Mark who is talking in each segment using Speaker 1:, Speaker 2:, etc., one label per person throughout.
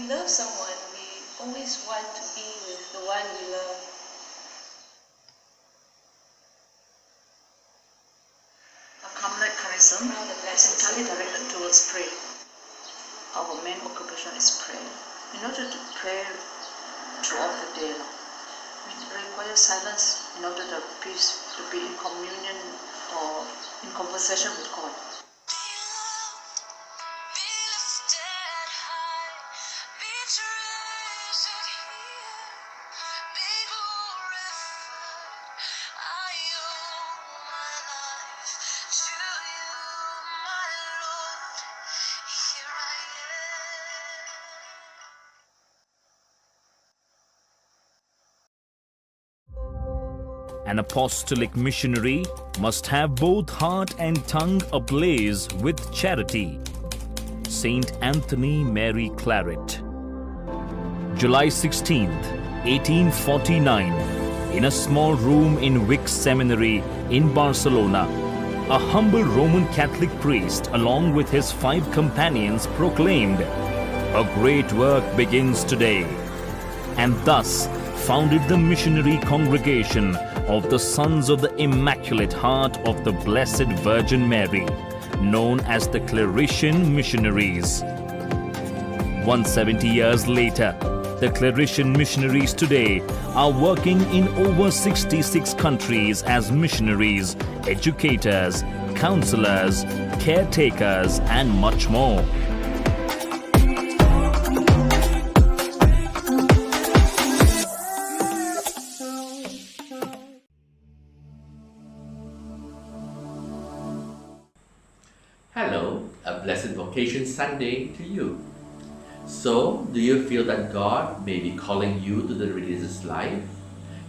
Speaker 1: love someone, we always want to be with the one we love.
Speaker 2: A Carmelite charism is entirely directed towards prayer. Our main occupation is prayer. In order to pray throughout the day, we require silence in order to be in communion or in conversation with God.
Speaker 3: An apostolic missionary must have both heart and tongue ablaze with charity. Saint Anthony Mary Claret. July 16th, 1849, in a small room in Vic Seminary in Barcelona, a humble Roman Catholic priest along with his 5 companions proclaimed, "A great work begins today," and thus founded the missionary congregation of the Sons of the Immaculate Heart of the Blessed Virgin Mary, known as the Claretian Missionaries. 170 years later, the Claretian missionaries today are working in over 66 countries as missionaries, educators, counselors, caretakers, and much more.
Speaker 4: Hello, a blessed Vocation Sunday to you. So, do you feel that God may be calling you to the religious life?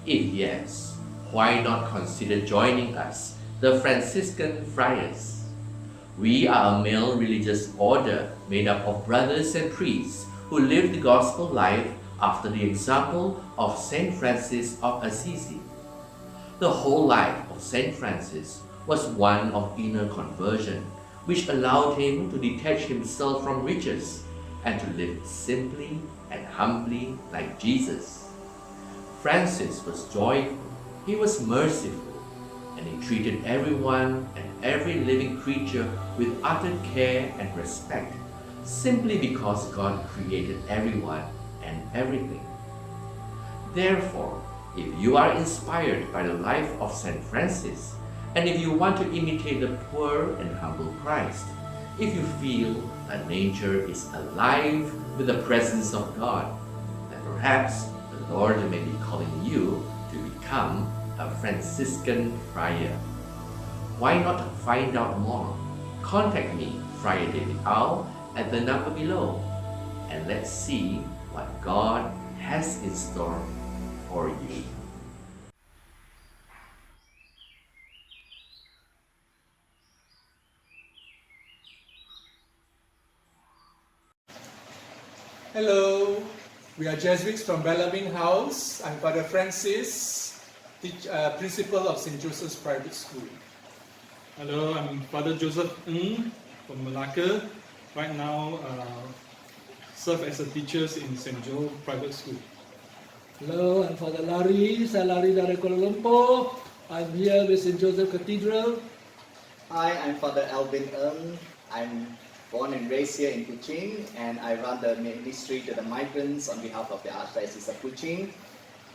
Speaker 4: If yes, why not consider joining us, the Franciscan Friars? We are a male religious order made up of brothers and priests who live the gospel life after the example of Saint Francis of Assisi. The whole life of Saint Francis was one of inner conversion, which allowed him to detach himself from riches and to live simply and humbly like Jesus. Francis was joyful, he was merciful, and he treated everyone and every living creature with utter care and respect, simply because God created everyone and everything. Therefore, if you are inspired by the life of Saint Francis, and if you want to imitate the poor and humble Christ, if you feel that nature is alive with the presence of God, then perhaps the Lord may be calling you to become a Franciscan friar. Why not find out more? Contact me, Friar David Au, at the number below, and let's see what God has in store for you.
Speaker 5: Hello, we are Jesuits from Bellarmine House. I'm Father Francis, Principal of St. Joseph's Private School.
Speaker 6: Hello, I'm Father Joseph Ng from Malacca. Right now, serve as a teacher in St. Joe Private School.
Speaker 7: Hello, I'm Father Larry. Saya Larry dari Kuala Lumpur. I'm here with St. Joseph Cathedral.
Speaker 8: Hi, I'm Father Alvin Ng. I'm born and raised here in Kuching, and I run the ministry to the migrants on behalf of the Archdiocese of Kuching.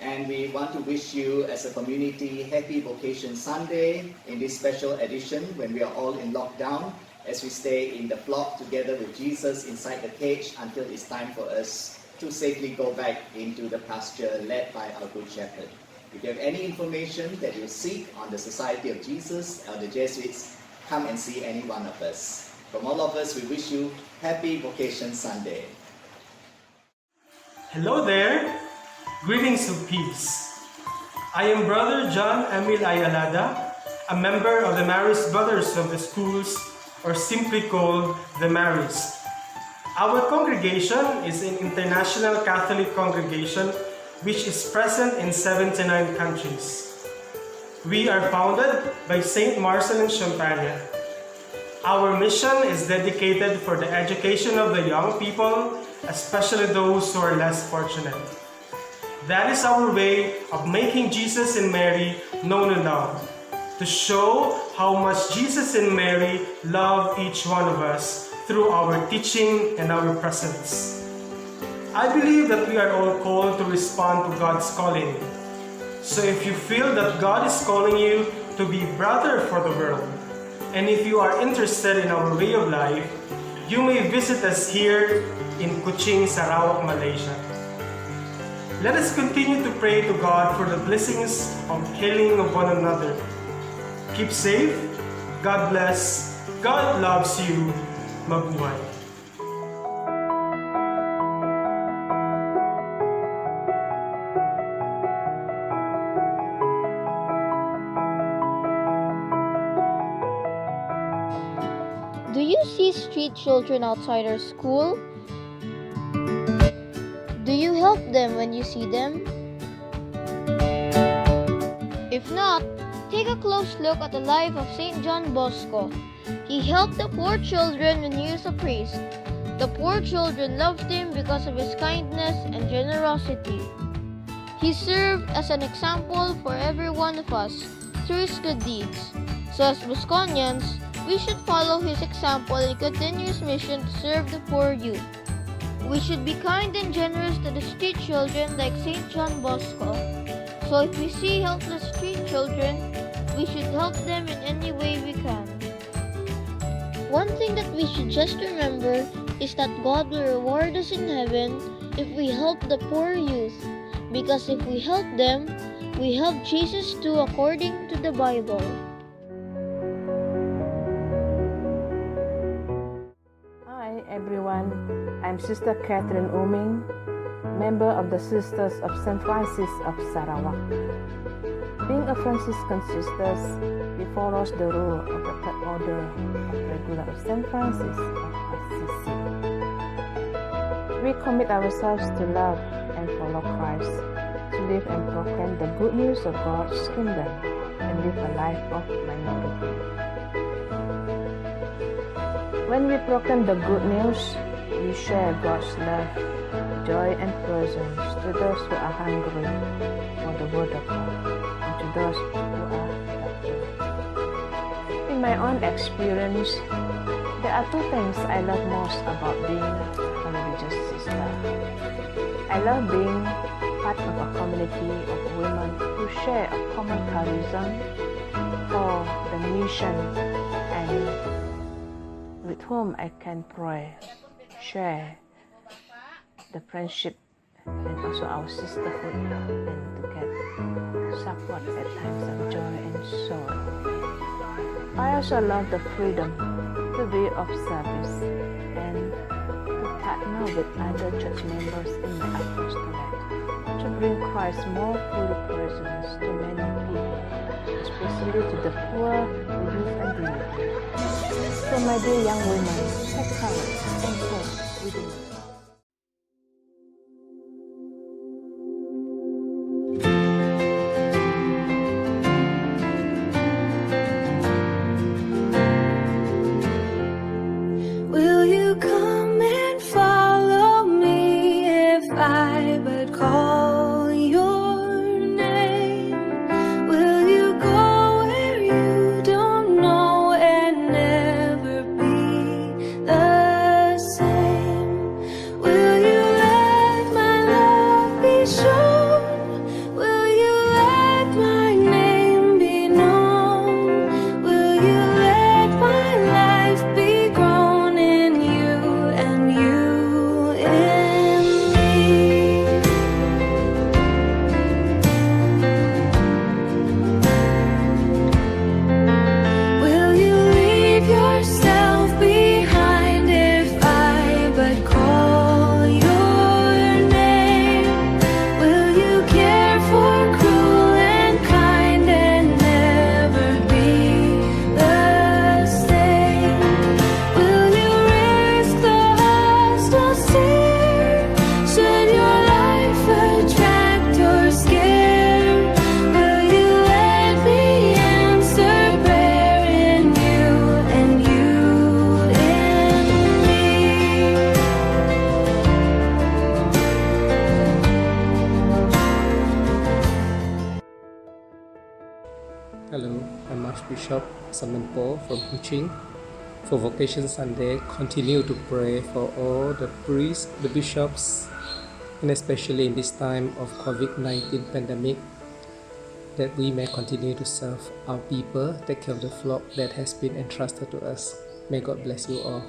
Speaker 8: And we want to wish you as a community happy Vocation Sunday in this special edition when we are all in lockdown, as we stay in the flock together with Jesus inside the cage until it's time for us to safely go back into the pasture led by our Good Shepherd. If you have any information that you seek on the Society of Jesus or the Jesuits, come and see any one of us. From all of us, we wish you happy Vocation Sunday.
Speaker 9: Hello there. Greetings of peace. I am Brother John Emil Ayalada, a member of the Marist Brothers of the Schools, or simply called the Marist. Our congregation is an international Catholic congregation which is present in 79 countries. We are founded by Saint Marcel in Champagne. Our mission is dedicated for the education of the young people especially those who are less fortunate. That is our way of making Jesus and Mary known and loved, to show how much Jesus and Mary love each one of us through our teaching and our presence. I believe that we are all called to respond to God's calling. So if you feel that God is calling you to be brother for the world, and if you are interested in our way of life, you may visit us here in Kuching, Sarawak, Malaysia. Let us continue to pray to God for the blessings of healing of one another. Keep safe. God bless. God loves you. Mabuhay.
Speaker 10: Do you see street children outside our school? Do you help them when you see them? If not, take a close look at the life of St. John Bosco. He helped the poor children when he was a priest. The poor children loved him because of his kindness and generosity. He served as an example for every one of us through his good deeds. So as Bosconians, we should follow his example and continue his mission to serve the poor youth. We should be kind and generous to the street children like St. John Bosco. So if we see helpless street children, we should help them in any way we can. One thing that we should just remember is that God will reward us in heaven if we help the poor youth, because if we help them, we help Jesus too according to the Bible.
Speaker 11: Hi everyone, I'm Sister Catherine Oming, member of the Sisters of St. Francis of Sarawak. Being a Franciscan sisters, we follow the rule of the Third Order of Regular of St. Francis of Assisi. We commit ourselves to love and follow Christ, to live and proclaim the good news of God's kingdom, and live a life of minority. When we proclaim the good news, we share God's love, joy and presence to those who are hungry for the word of God, and to those who are suffering. In my own experience, there are two things I love most about being a religious sister. I love being part of a community of women who share a common charism for the mission, and with whom I can pray, share the friendship and also our sisterhood, and to get support at times of joy and sorrow. I also love the freedom to be of service and to partner with other church members in my apostolate to bring Christ more fully present to many people, especially to the poor, the youth and the needy. So my dear young women, take courage and hope within yourself.
Speaker 12: Will you come and follow me if I but call your name? Will you go where you don't know and never be the same?
Speaker 13: Bishop Samanpo from Kuching. For Vocation Sunday, continue to pray for all the priests, the bishops, and especially in this time of COVID-19 pandemic, that we may continue to serve our people, take care of the flock that has been entrusted to us. May God bless you all.